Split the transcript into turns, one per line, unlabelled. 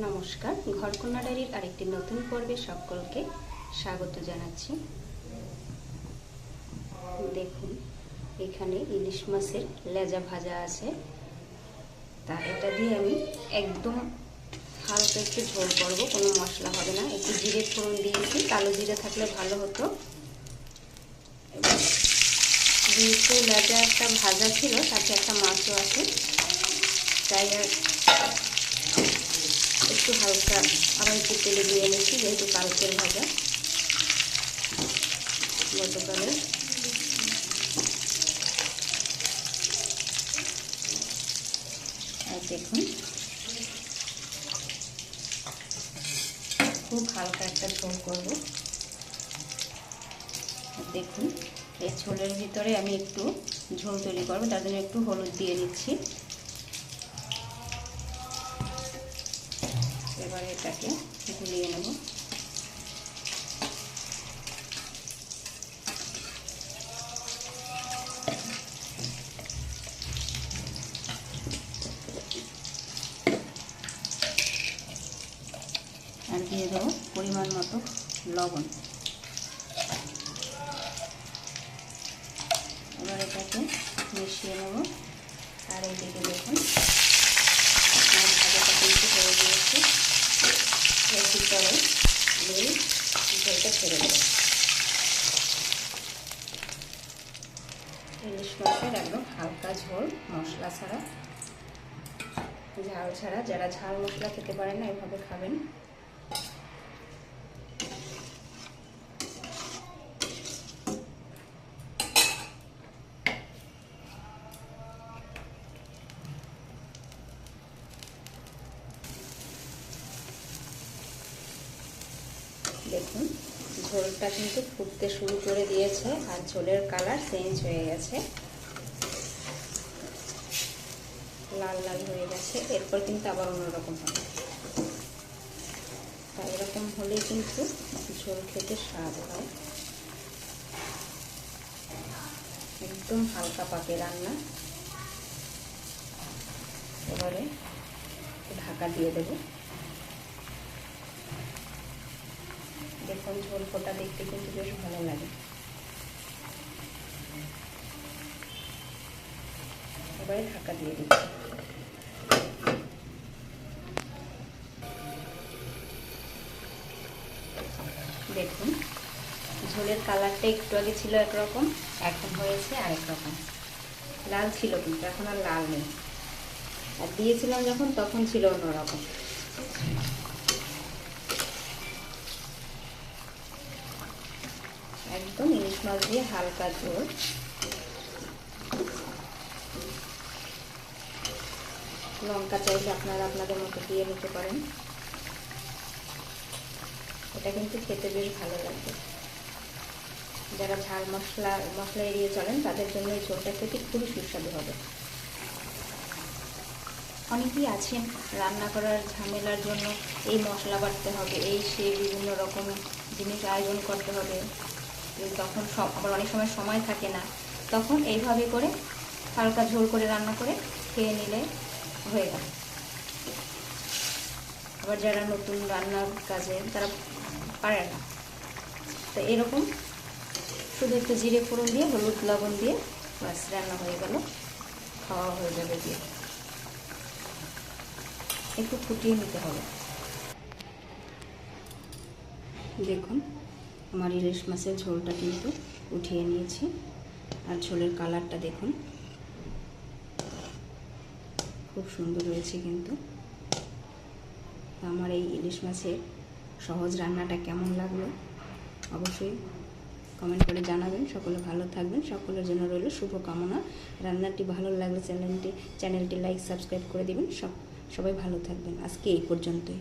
নমস্কার, ঘরকন্যা ডায়েরির আরেকটি নতুন পর্বে সকলকে স্বাগত জানাচ্ছি। দেখুন, এখানে ইলিশ মাছের লেজা ভাজা আছে। তা এটা দিয়ে আমি একদম হালকা একটু ঝোল করবো, কোনো মশলা হবে না। একটু জিরে ফোড়ন দিয়েছি, কালো জিরে থাকলে ভালো হতো। যেহেতু লেজা একটা ভাজা ছিল, সাথে একটা মাছও আছে, তাই আর একটু হালকা আবার একটু তেলে দিয়ে এনেছি, যেহেতু কালকের ভাজা গতকালের। আর দেখুন, খুব হালকা একটা ঝোল করব। দেখুন, এই ঝোলের ভিতরে আমি একটু ঝোল তৈরি করবো, তার জন্য একটু হলুদ দিয়ে নিচ্ছি। এবারে এটাকে গুলিয়ে নেব। আর দিয়ে দেবো পরিমাণ মতো লবণ। এবার এটাকে মিশিয়ে নেব। আর এইদিকে দেখুন, ভাজাটা কিন্তু হয়ে গিয়েছে। এর ভিতরে আমি ঝোলটা ছেড়ে দেবো। ইলিশ মাছের একদম হালকা ঝোল, মশলা ছাড়া, ঝাল ছাড়া। যারা ঝাল মশলা খেতে পারে না, এভাবে খাবেন। দেখুন, ঝোলটা কিন্তু ফুটতে শুরু করে দিয়েছে, আর ঝোলের কালার চেঞ্জ হয়ে গেছে, লাল লাল হয়ে গেছে। এরপর কিন্তু আবার অন্যরকম হবে। তাই এরকম হলেই কিন্তু ঝোল খেতে স্বাদ হয়। একদম হালকা পাকে রান্না। এবারে ঢাকা দিয়ে দেব। দেখুন, ঝোল ফোটা দেখতে কিন্তু বেশ ভালো লাগে। এবারে ঢাকা দিয়ে দিচ্ছি। দেখুন, ঝোলের কালারটা একটু আগে ছিল একরকম, এখন হয়েছে আরেক রকম। লাল ছিল কিন্তু এখন আর লাল নেই, আর দিয়েছিলাম যখন তখন ছিল অন্যরকম। একদম ইলিশ মাছ দিয়ে হালকা ঝোল। লঙ্কা চাইলে আপনারা আপনাদের মতো দিয়ে নিতে পারেন। এটা কিন্তু খেতে বেশ ভালো লাগবে। যারা ঝাল মশলা এড়িয়ে চলেন, তাদের জন্য এই ঝোলটা খেতে খুবই সুস্বাদু হবে। অনেকেই আছেন রান্না করার ঝামেলার জন্য এই মশলা বাটতে হবে, এই সেই বিভিন্ন রকম জিনিস আয়োজন করতে হবে, তখন আবার অনেক সময় থাকে না, তখন এইভাবে করে হালকা ঝোল করে রান্না করে খেয়ে নিলে হয়ে গেল। আবার যারা নতুন রান্নার কাজে তারা পারে না, তো এরকম শুধু একটু জিরে ফোড়ন দিয়ে হলুদ লবণ দিয়ে বাস রান্না হয়ে গেল, খাওয়া হয়ে যাবে। দিয়ে একটু ফুটিয়ে নিতে হবে। দেখুন, আমার ইলিশ মাছের ঝোলটা কিন্তু উঠিয়ে নিয়েছি, আর ঝোলের কালারটা দেখুন, খুব সুন্দর হয়েছে কিন্তু। আমার এই ইলিশ মাছের সহজ রান্নাটা কেমন লাগলো অবশ্যই কমেন্ট করে জানাবেন। সকলে ভালো থাকবেন, সকলের জন্য রইল শুভকামনা। রান্নাটি ভালো লাগলে চ্যানেলটি লাইক সাবস্ক্রাইব করে দিবেন। সবাই ভালো থাকবেন। আজকে এই পর্যন্তই।